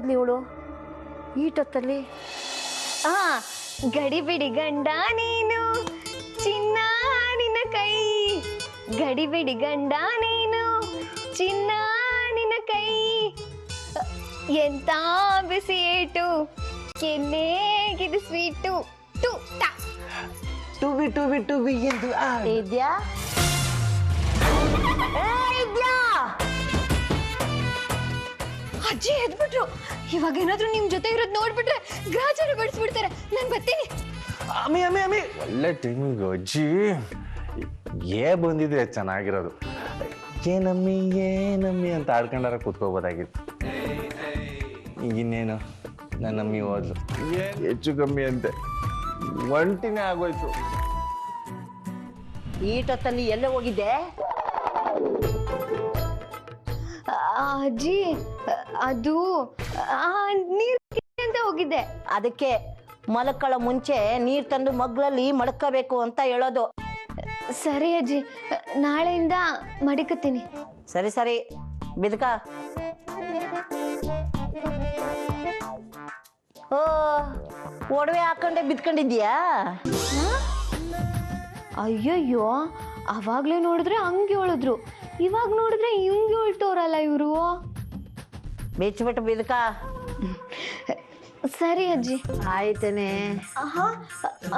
ಹೋದ್ಲಿ ಇವಳು ಈಟೊತ್ತಲ್ಲಿ? ಗಡಿಬಿಡಿ ಗಂಡ ನೀನು ಚಿನ್ನ ನಿನ್ನ ಕೈ, ಗಡಿಬಿಡಿ ಗಂಡ ನೀನು ಚಿನ್ನ ನಿನ್ನ ಕೈ, ಎಂತ ಬಿಸಿ ಏಟು ಕೆನ್ನೇಗಿದು ಸ್ವೀಟು ಟು ಟ ಟುಬಿ ಟುಬಿ ಟುಬಿ ಎಂದು ಇದ್ಯಾ ಇದ್ಯಾ? ಅಜ್ಜಿ ಎದ್ಬಿಟ್ರು. ಇವಾಗ ಏನಾದ್ರು ನಿಮ್ ಜೊತೆ ಇರೋದ್ ನೋಡ್ಬಿಟ್ರೆ ಗ್ರಾಚಾರ ಬಡಿಸ್ಬಿಡ್ತಾರೆ. ನಾನ್ ಬರ್ತೀನಿ. ಅಮ್ಮಿ ಅಮ್ಮಿ ಅಮ್ಮಿ ಒಳ್ಳೆ ಟೈಮಿಂಗ್ ಅಜ್ಜಿ. ಬಂದಿದ್ರೆ ಚೆನ್ನಾಗಿರೋದು. ಏನಮ್ಮಿ ಅಂತ ಆಡ್ಕೊಂಡಾರ ಕೂತ್ಕೋಬೋದಾಗಿತ್ತು. ಈಗ ಇನ್ನೇನು ನನ್ನಮ್ಮಿ ಹೋದ್ಲು, ಹೆಚ್ಚು ಕಮ್ಮಿ ಅಂತೆ ಒಂಟಿನೇ ಆಗೋಯ್ತು. ಈಟೊತ್ತಲ್ಲಿ ಎಲ್ಲ ಹೋಗಿದ್ದೆ? ಅಜ್ಜಿ ಅದು ನೀರ್ ಅಂತ ಹೋಗಿದ್ದೆ. ಅದಕ್ಕೆ ಮಲಕ್ಕಳ ಮುಂಚೆ ನೀರ್ ತಂದು ಮಗ್ಲಲ್ಲಿ ಮಡ್ಕೋಬೇಕು ಅಂತ ಹೇಳೋದು. ಸರಿ ಅಜ್ಜಿ, ನಾಳೆಯಿಂದ ಮಡಿಕತ್ತೀನಿ. ಸರಿ ಸರಿ ಬಿದ್ಕ. ಓ ಒಡವೆ ಹಾಕೊಂಡೆ ಬಿದ್ಕೊಂಡಿದ್ಯಾ? ಅಯ್ಯಯ್ಯೋ, ಅವಾಗ್ಲೇ ನೋಡಿದ್ರೆ ಹಂಗೆ ಹೇಳಿದ್ರು, ಇವಾಗ ನೋಡಿದ್ರೆ ಹಿಂಗೆ ಹೇಳ್ತವ್ರಲ್ಲ ಇವರು. ಬೆಚ್ಚಿಬಿಟ್ಟು ಬಿದ್ಕ. ಸರಿ ಅಜ್ಜಿ. ಆಯ್ತೇನೆ.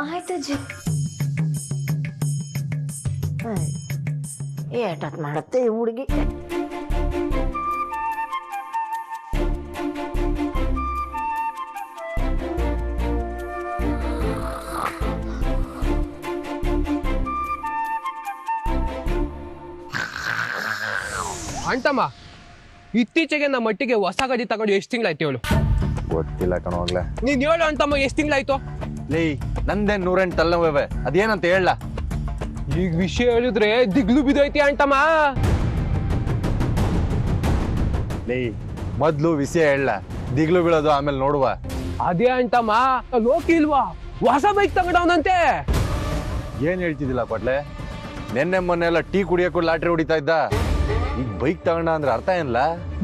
ಆಯ್ತಜ್ಜಿ. ಏಟತ್ ಮಾಡತ್ತೆ ಈ ಹುಡುಗಿ. ಅಂಟಮ್ಮ, ಇತ್ತೀಚೆಗೆ ನಮ್ಮ ಮಟ್ಟಿಗೆ ಹೊಸ ಗಾಡಿ ತಗೊಂಡು ಎಷ್ಟು ತಿಂಗಳಾಯ್ತು ಹೇಳು? ಗೊತ್ತಿಲ್ಲ ಕಣೋಗ್ಲೆ. ನೀನ್ ಹೇಳು ಅಂತಮ್ಮ, ಎಷ್ಟು ತಿಂಗಳಾಯ್ತು? ಲೇ ನಂದೇ 108 ತಲೆನೋವೆ, ಅದೇನಂತ ಹೇಳ. ಈಗ ವಿಷಯ ಹೇಳಿದ್ರೆ ದಿಗ್ಲು ಬಿದ್ದೈತಿ ಅಂಟಮ್ಮ. ಲೇ ಮೊದ್ಲು ವಿಷಯ ಹೇಳ, ದಿಗ್ಲು ಬೀಳೋದು ಆಮೇಲೆ ನೋಡುವ. ಅದೇ ಅಂಟಮ್ಮ, ಲೋಕಿ ಇಲ್ವಾ ಹೊಸ ಬೈಕ್ ತಗೊಂಡವನಂತೆ. ಏನ್ ಹೇಳ್ತಿದ್ದಿಲ್ಲ ಕೊಡ್ಲೆ? ನೆನ್ನೆ ಮೊನ್ನೆ ಎಲ್ಲ ಟೀ ಕುಡಿಯಕ್ಕೂ ಲಾಟ್ರಿ ಹೊಡಿತಾ ಇದ್ದ, ಈಗ ಬೈಕ್ ತಗೊಂಡ ಅಂದ್ರೆ ಅರ್ಥ ಏನಿಲ್ಲ.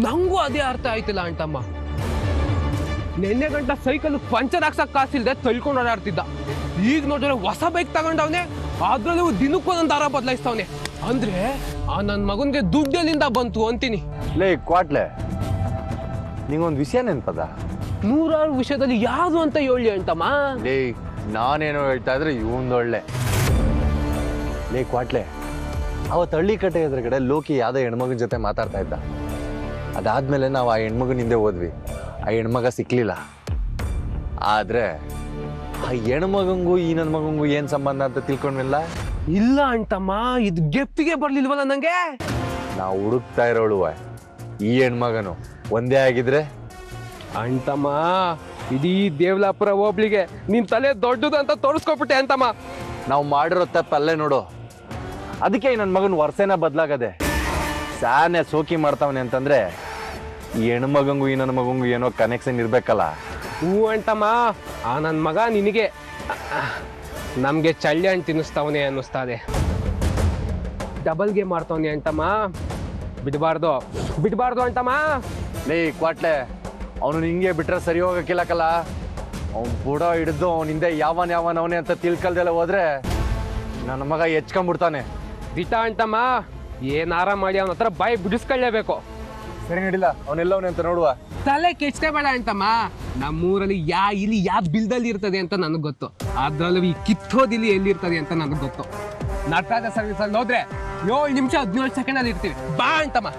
ನಂಗೂ ಅದೇ ಅರ್ಥ ಆಯ್ತಿಲ್ಲ ಅಂಟಮ್ಮ. ನಿನ್ನೆ ಗಂಟ ಸೈಕಲ್ ಪಂಚರ್ ಹಾಕ್ಸಕ್ ಕಾಸಿಲ್ದೆ ತಳ್ಕೊಂಡು ಓಡಾಡ್ತಿದ್ದ, ಈಗ ನೋಡಿದ್ರೆ ಹೊಸ ಬೈಕ್ ತಗೊಂಡವನೆ, ಅದ್ರಲ್ಲೂ ದಿನಕ್ಕೊಂದೊಂದು ದಾರ ಬದಲಾಯಿಸ್ತವನೆ. ಅಂದ್ರೆ ಆ ನನ್ ಮಗನ್ಗೆ ದುಡ್ಡೆಲ್ಲಿಂದ ಬಂತು ಅಂತೀನಿ. ಲೇ ಕ್ವಾಟ್ಲೆ, ನಿಂಗೊಂದು ವಿಷಯ ನೆನ್ಪದ? 100 ವಿಷಯದಲ್ಲಿ ಯಾವುದು ಅಂತ ಹೇಳಿ ಅಂಟಮ್ಮ. ಲೇ ನಾನೇನೋ ಹೇಳ್ತಾ ಇದ್ರೆ ಇವಂದೊಳ್ಳೆ. ಲೇ ಕ್ವಾಟ್ಲೆ, ಅವತ್ತು ಹಳ್ಳಿ ಕಟ್ಟೆ ಎದುರುಗಡೆ ಲೋಕಿ ಯಾವ್ದೋ ಹೆಣ್ಮಗನ ಜೊತೆ ಮಾತಾಡ್ತಾ ಇದ್ದ. ಅದಾದ್ಮೇಲೆ ನಾವು ಆ ಹೆಣ್ಮಗನ ಹಿಂದೆ ಹೋದ್ವಿ, ಆ ಹೆಣ್ಮಗ ಸಿಕ್ಲಿಲ್ಲ. ಆದ್ರೆ ಆ ಹೆಣ್ಮಗಂಗೂ ಈ ನನ್ನ ಮಗಂಗೂ ಏನ್ ಸಂಬಂಧ ಅಂತ ತಿಳ್ಕೊಂಡ್ವಿಲ್ಲ. ಇಲ್ಲ ಅಂಟಮ್ಮ, ಇದು ಗೆಪ್ಪಿಗೆ ಬರ್ಲಿಲ್ವಲ್ಲ ನಂಗೆ. ನಾವು ಹುಡುಕ್ತಾ ಇರೋಳು ಈ ಹೆಣ್ಮಗನು ಒಂದೇ ಆಗಿದ್ರೆ. ಅಂಟಮ್ಮ, ಇಡೀ ದೇವ್ಲಾಪುರ ಹೋಬ್ಳಿಗೆ ನಿನ್ ತಲೆ ದೊಡ್ಡದಂತ ತೋರಿಸ್ಕೊಬಿಟ್ಟೆ ಅಂತಮ್ಮ. ನಾವು ಮಾಡಿರೋ ತಪ್ಪಲ್ಲೇ ನೋಡು, ಅದಕ್ಕೆ ನನ್ನ ಮಗನ ವರ್ಷನ ಬದಲಾಗದೆ. ಸಾನೆ ಸೋಕಿ ಮಾಡ್ತಾವನೆ ಅಂತಂದ್ರೆ ಈ ಹೆಣ್ಮಗಂಗೂ ಈ ನನ್ನ ಮಗಂಗೂ ಏನೋ ಕನೆಕ್ಷನ್ ಇರ್ಬೇಕಲ್ಲ. ಹೂ ಅಂಟಮ್ಮ, ಆ ನನ್ ಮಗ ನಿನಗೆ ನಮ್ಗೆ ಚಳ್ಳಿ ಹಣ್ಣು ತಿನ್ನಿಸ್ತಾವನೆ ಅನ್ನಿಸ್ತಾದೆ. ಡಬಲ್ ಗೇಮ್ ಮಾಡ್ತಾವನೆ ಅಂಟಮ್ಮ, ಬಿಡಬಾರ್ದು ಅಂಟಮ್ಮ. ಲೇ ಕ್ವಾಟ್ಲೆ, ಅವನು ಹಿಂಗೆ ಬಿಟ್ರೆ ಸರಿ ಹೋಗಕ್ಕಿಲ್ಲಕಲ್ಲ. ಅವ್ನು ಬುಡ ಹಿಡಿದು ಅವನಿಂದ ಯಾವನ್ ಅಂತ ತಿಳ್ಕಲ್ದೆಲ್ಲ ಹೋದ್ರೆ ನನ್ನ ಮಗ ಹೆಚ್ಕೊಂಡ್ಬಿಡ್ತಾನೆ. ದಿಟ ಅಂಟಮ್ಮ, ಏನಾರ ಮಾಡಿ ಅವನ ಹತ್ರ ಬಾಯಿ ಬಿಡಿಸ್ಕೊಳ್ಳೇಬೇಕು. ಸರಿ ನಡಿಲ್ಲ, ಅವನೆಲ್ಲವನೇ ಅಂತ ನೋಡುವ. ತಲೆ ಕೆಚ್ಕೋಬೇಡ ಅಂಟಮ್ಮ. ನಮ್ಮೂರಲ್ಲಿ ಇಲ್ಲಿ ಯಾವ ಬಿಲ್ದಲ್ಲಿ ಇರ್ತದೆ ಅಂತ ನನಗೆ ಗೊತ್ತು, ಅದ್ರಲ್ಲೂ ಈ ಕಿತ್ತೋದಿಲ್ಲಿ ಎಲ್ಲಿರ್ತದೆ ಅಂತ ನನಗೆ ಗೊತ್ತು. ನಟರಾಜ ಸರ್ವಿಸ್ ಅಲ್ಲಿ ಹೋದ್ರೆ 7 ನಿಮಿಷ 17 ಸೆಕೆಂಡ್ ಅಲ್ಲಿ ಇರ್ತೀವಿ. ಬಾ ಅಂಟಮ್ಮ.